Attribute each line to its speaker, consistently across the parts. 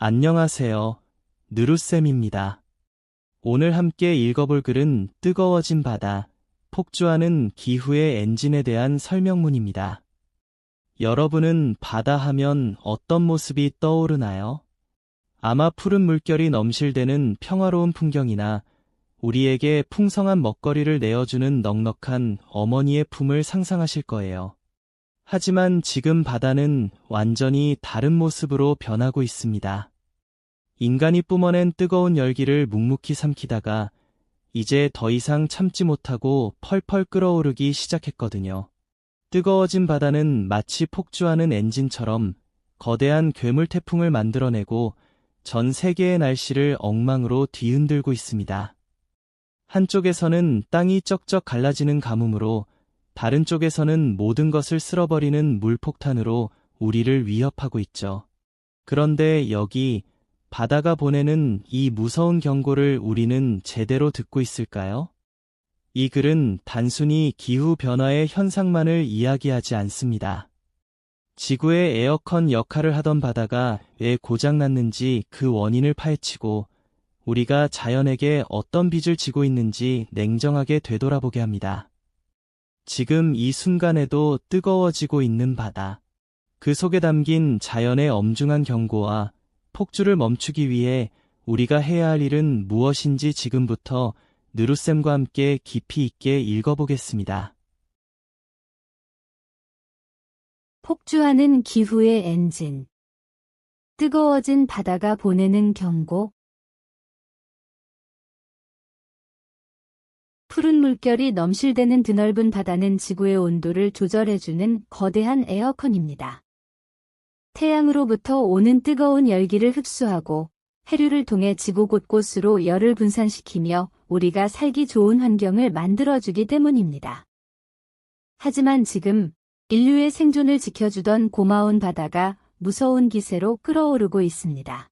Speaker 1: 안녕하세요. 느루쌤입니다. 오늘 함께 읽어볼 글은 뜨거워진 바다, 폭주하는 기후의 엔진에 대한 설명문입니다. 여러분은 바다 하면 어떤 모습이 떠오르나요? 아마 푸른 물결이 넘실대는 평화로운 풍경이나 우리에게 풍성한 먹거리를 내어주는 넉넉한 어머니의 품을 상상하실 거예요. 하지만 지금 바다는 완전히 다른 모습으로 변하고 있습니다. 인간이 뿜어낸 뜨거운 열기를 묵묵히 삼키다가 이제 더 이상 참지 못하고 펄펄 끓어오르기 시작했거든요. 뜨거워진 바다는 마치 폭주하는 엔진처럼 거대한 괴물 태풍을 만들어내고 전 세계의 날씨를 엉망으로 뒤흔들고 있습니다. 한쪽에서는 땅이 쩍쩍 갈라지는 가뭄으로, 다른 쪽에서는 모든 것을 쓸어버리는 물폭탄으로 우리를 위협하고 있죠. 그런데 여기 바다가 보내는 이 무서운 경고를 우리는 제대로 듣고 있을까요? 이 글은 단순히 기후변화의 현상만을 이야기하지 않습니다. 지구의 에어컨 역할을 하던 바다가 왜 고장났는지 그 원인을 파헤치고 우리가 자연에게 어떤 빚을 지고 있는지 냉정하게 되돌아보게 합니다. 지금 이 순간에도 뜨거워지고 있는 바다. 그 속에 담긴 자연의 엄중한 경고와 폭주를 멈추기 위해 우리가 해야 할 일은 무엇인지 지금부터 느루쌤과 함께 깊이 있게 읽어보겠습니다.
Speaker 2: 폭주하는 기후의 엔진. 뜨거워진 바다가 보내는 경고. 푸른 물결이 넘실대는 드넓은 바다는 지구의 온도를 조절해주는 거대한 에어컨입니다. 태양으로부터 오는 뜨거운 열기를 흡수하고 해류를 통해 지구 곳곳으로 열을 분산시키며 우리가 살기 좋은 환경을 만들어주기 때문입니다. 하지만 지금 인류의 생존을 지켜주던 고마운 바다가 무서운 기세로 끓어오르고 있습니다.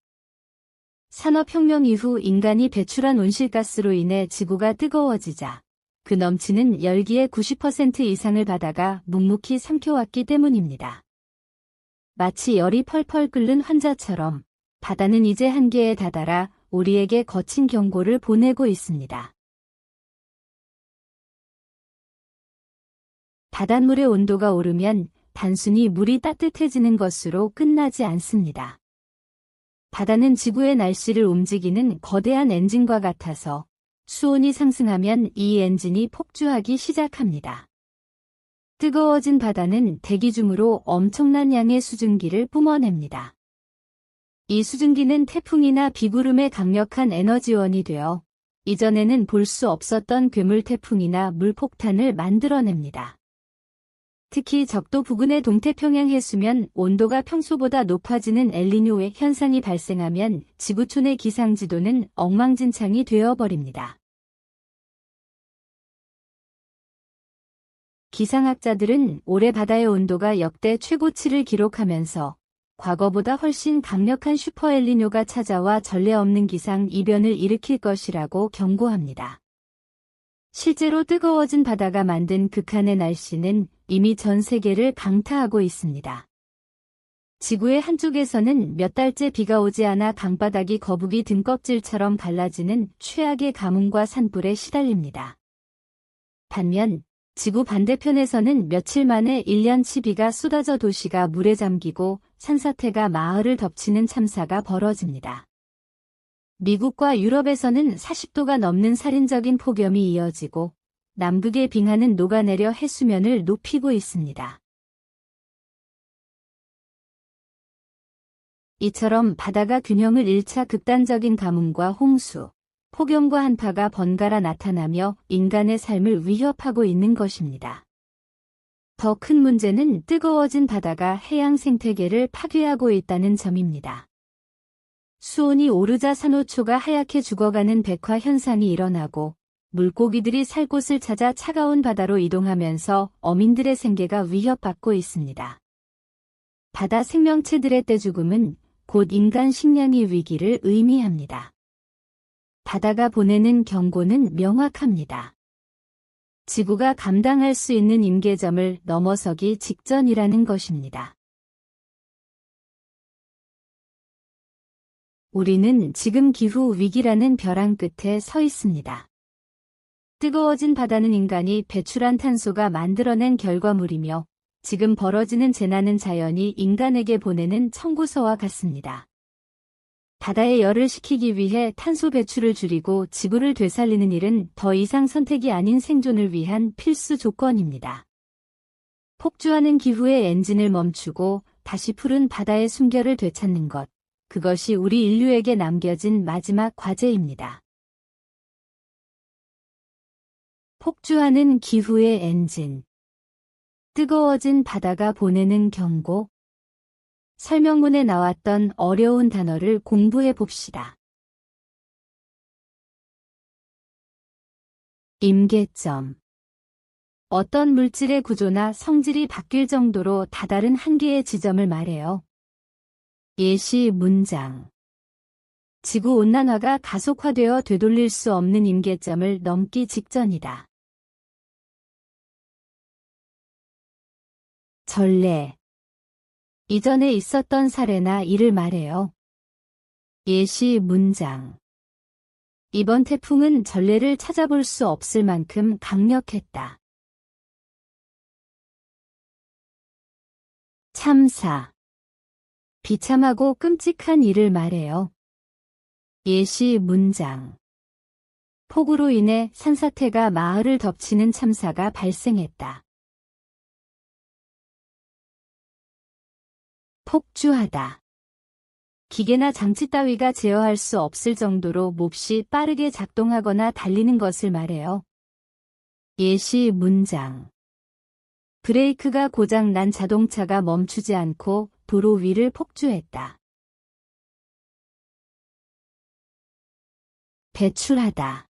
Speaker 2: 산업혁명 이후 인간이 배출한 온실가스로 인해 지구가 뜨거워지자 그 넘치는 열기의 90% 이상을 바다가 묵묵히 삼켜왔기 때문입니다. 마치 열이 펄펄 끓는 환자처럼 바다는 이제 한계에 다다라 우리에게 거친 경고를 보내고 있습니다. 바닷물의 온도가 오르면 단순히 물이 따뜻해지는 것으로 끝나지 않습니다. 바다는 지구의 날씨를 움직이는 거대한 엔진과 같아서 수온이 상승하면 이 엔진이 폭주하기 시작합니다. 뜨거워진 바다는 대기 중으로 엄청난 양의 수증기를 뿜어냅니다. 이 수증기는 태풍이나 비구름의 강력한 에너지원이 되어 이전에는 볼 수 없었던 괴물 태풍이나 물폭탄을 만들어냅니다. 특히 적도 부근의 동태평양 해수면 온도가 평소보다 높아지는 엘니뇨의 현상이 발생하면 지구촌의 기상지도는 엉망진창이 되어버립니다. 기상학자들은 올해 바다의 온도가 역대 최고치를 기록하면서 과거보다 훨씬 강력한 슈퍼 엘니뇨가 찾아와 전례 없는 기상 이변을 일으킬 것이라고 경고합니다. 실제로 뜨거워진 바다가 만든 극한의 날씨는 이미 전 세계를 강타하고 있습니다. 지구의 한쪽에서는 몇 달째 비가 오지 않아 강바닥이 거북이 등껍질처럼 갈라지는 최악의 가뭄과 산불에 시달립니다. 반면 지구 반대편에서는 며칠 만에 1년치 비가 쏟아져 도시가 물에 잠기고 산사태가 마을을 덮치는 참사가 벌어집니다. 미국과 유럽에서는 40도가 넘는 살인적인 폭염이 이어지고 남극의 빙하는 녹아내려 해수면을 높이고 있습니다. 이처럼 바다가 균형을 잃자 극단적인 가뭄과 홍수, 폭염과 한파가 번갈아 나타나며 인간의 삶을 위협하고 있는 것입니다. 더 큰 문제는 뜨거워진 바다가 해양 생태계를 파괴하고 있다는 점입니다. 수온이 오르자 산호초가 하얗게 죽어가는 백화 현상이 일어나고 물고기들이 살 곳을 찾아 차가운 바다로 이동하면서 어민들의 생계가 위협받고 있습니다. 바다 생명체들의 떼죽음은 곧 인간 식량의 위기를 의미합니다. 바다가 보내는 경고는 명확합니다. 지구가 감당할 수 있는 임계점을 넘어서기 직전이라는 것입니다. 우리는 지금 기후 위기라는 벼랑 끝에 서 있습니다. 뜨거워진 바다는 인간이 배출한 탄소가 만들어낸 결과물이며 지금 벌어지는 재난은 자연이 인간에게 보내는 청구서와 같습니다. 바다의 열을 식히기 위해 탄소 배출을 줄이고 지구를 되살리는 일은 더 이상 선택이 아닌 생존을 위한 필수 조건입니다. 폭주하는 기후의 엔진을 멈추고 다시 푸른 바다의 숨결을 되찾는 것, 그것이 우리 인류에게 남겨진 마지막 과제입니다. 폭주하는 기후의 엔진. 뜨거워진 바다가 보내는 경고. 설명문에 나왔던 어려운 단어를 공부해 봅시다. 임계점. 어떤 물질의 구조나 성질이 바뀔 정도로 다다른 한계의 지점을 말해요. 예시 문장. 지구온난화가 가속화되어 되돌릴 수 없는 임계점을 넘기 직전이다. 전례. 이전에 있었던 사례나 일을 말해요. 예시 문장. 이번 태풍은 전례를 찾아볼 수 없을 만큼 강력했다. 참사. 비참하고 끔찍한 일을 말해요. 예시 문장. 폭우로 인해 산사태가 마을을 덮치는 참사가 발생했다. 폭주하다. 기계나 장치 따위가 제어할 수 없을 정도로 몹시 빠르게 작동하거나 달리는 것을 말해요. 예시 문장. 브레이크가 고장 난 자동차가 멈추지 않고 도로 위를 폭주했다. 배출하다.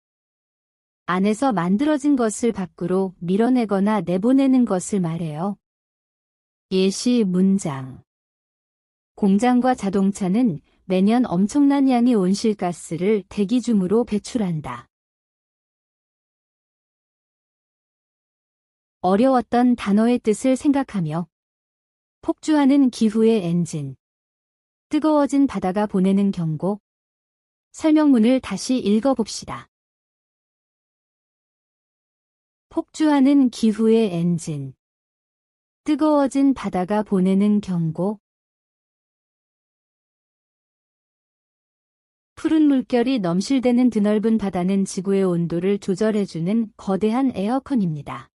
Speaker 2: 안에서 만들어진 것을 밖으로 밀어내거나 내보내는 것을 말해요. 예시 문장. 공장과 자동차는 매년 엄청난 양의 온실가스를 대기 중으로 배출한다. 어려웠던 단어의 뜻을 생각하며 폭주하는 기후의 엔진, 뜨거워진 바다가 보내는 경고, 설명문을 다시 읽어봅시다. 폭주하는 기후의 엔진, 뜨거워진 바다가 보내는 경고, 푸른 물결이 넘실대는 드넓은 바다는 지구의 온도를 조절해주는 거대한 에어컨입니다.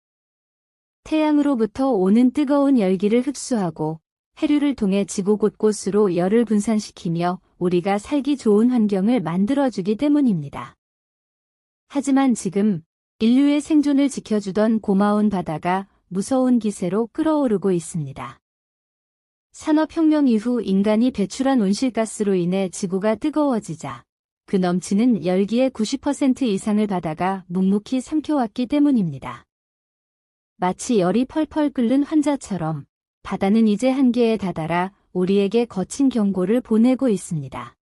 Speaker 2: 태양으로부터 오는 뜨거운 열기를 흡수하고 해류를 통해 지구 곳곳으로 열을 분산시키며 우리가 살기 좋은 환경을 만들어주기 때문입니다. 하지만 지금 인류의 생존을 지켜주던 고마운 바다가 무서운 기세로 끓어오르고 있습니다. 산업혁명 이후 인간이 배출한 온실가스로 인해 지구가 뜨거워지자 그 넘치는 열기의 90% 이상을 바다가 묵묵히 삼켜왔기 때문입니다. 마치 열이 펄펄 끓는 환자처럼 바다는 이제 한계에 다다라 우리에게 거친 경고를 보내고 있습니다.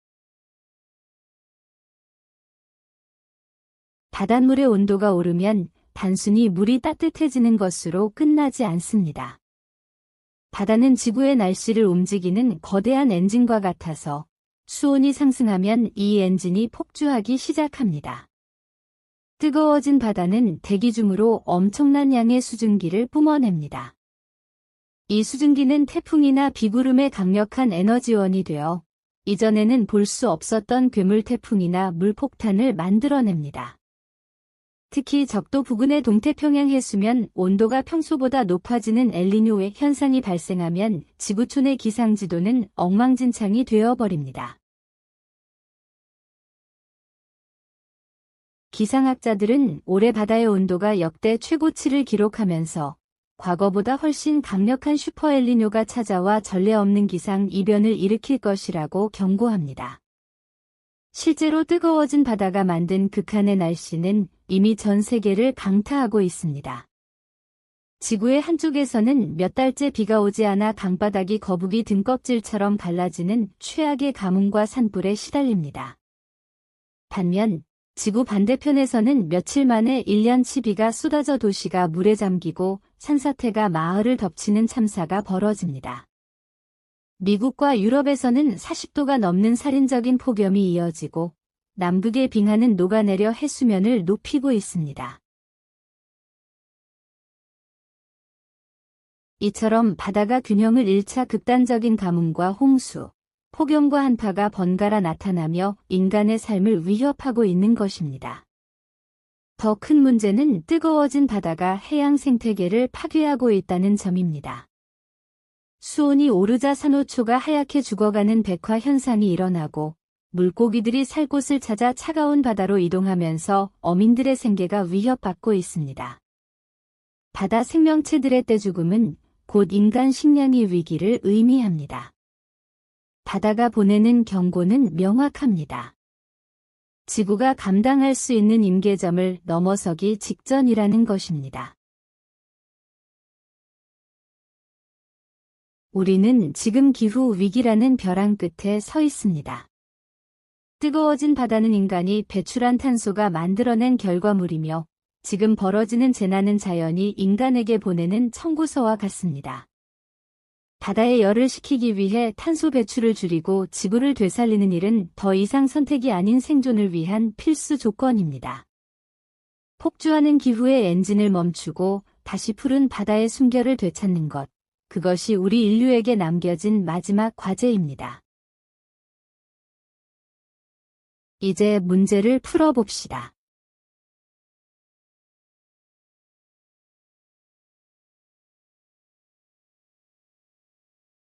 Speaker 2: 바닷물의 온도가 오르면 단순히 물이 따뜻해지는 것으로 끝나지 않습니다. 바다는 지구의 날씨를 움직이는 거대한 엔진과 같아서 수온이 상승하면 이 엔진이 폭주하기 시작합니다. 뜨거워진 바다는 대기 중으로 엄청난 양의 수증기를 뿜어냅니다. 이 수증기는 태풍이나 비구름의 강력한 에너지원이 되어 이전에는 볼 수 없었던 괴물 태풍이나 물폭탄을 만들어냅니다. 특히 적도 부근의 동태평양 해수면 온도가 평소보다 높아지는 엘니뇨의 현상이 발생하면 지구촌의 기상지도는 엉망진창이 되어버립니다. 기상학자들은 올해 바다의 온도가 역대 최고치를 기록하면서 과거보다 훨씬 강력한 슈퍼엘니뇨가 찾아와 전례 없는 기상 이변을 일으킬 것이라고 경고합니다. 실제로 뜨거워진 바다가 만든 극한의 날씨는 이미 전 세계를 강타하고 있습니다. 지구의 한쪽에서는 몇 달째 비가 오지 않아 강바닥이 거북이 등껍질처럼 갈라지는 최악의 가뭄과 산불에 시달립니다. 반면 지구 반대편에서는 며칠 만에 1년치 비가 쏟아져 도시가 물에 잠기고 산사태가 마을을 덮치는 참사가 벌어집니다. 미국과 유럽에서는 40도가 넘는 살인적인 폭염이 이어지고 남극의 빙하는 녹아내려 해수면을 높이고 있습니다. 이처럼 바다가 균형을 잃자 극단적인 가뭄과 홍수, 폭염과 한파가 번갈아 나타나며 인간의 삶을 위협하고 있는 것입니다. 더 큰 문제는 뜨거워진 바다가 해양 생태계를 파괴하고 있다는 점입니다. 수온이 오르자 산호초가 하얗게 죽어가는 백화 현상이 일어나고 물고기들이 살 곳을 찾아 차가운 바다로 이동하면서 어민들의 생계가 위협받고 있습니다. 바다 생명체들의 떼죽음은 곧 인간 식량의 위기를 의미합니다. 바다가 보내는 경고는 명확합니다. 지구가 감당할 수 있는 임계점을 넘어서기 직전이라는 것입니다. 우리는 지금 기후 위기라는 벼랑 끝에 서 있습니다. 뜨거워진 바다는 인간이 배출한 탄소가 만들어낸 결과물이며 지금 벌어지는 재난은 자연이 인간에게 보내는 청구서와 같습니다. 바다에 열을 식히기 위해 탄소 배출을 줄이고 지구를 되살리는 일은 더 이상 선택이 아닌 생존을 위한 필수 조건입니다. 폭주하는 기후의 엔진을 멈추고 다시 푸른 바다의 숨결을 되찾는 것, 그것이 우리 인류에게 남겨진 마지막 과제입니다. 이제 문제를 풀어봅시다.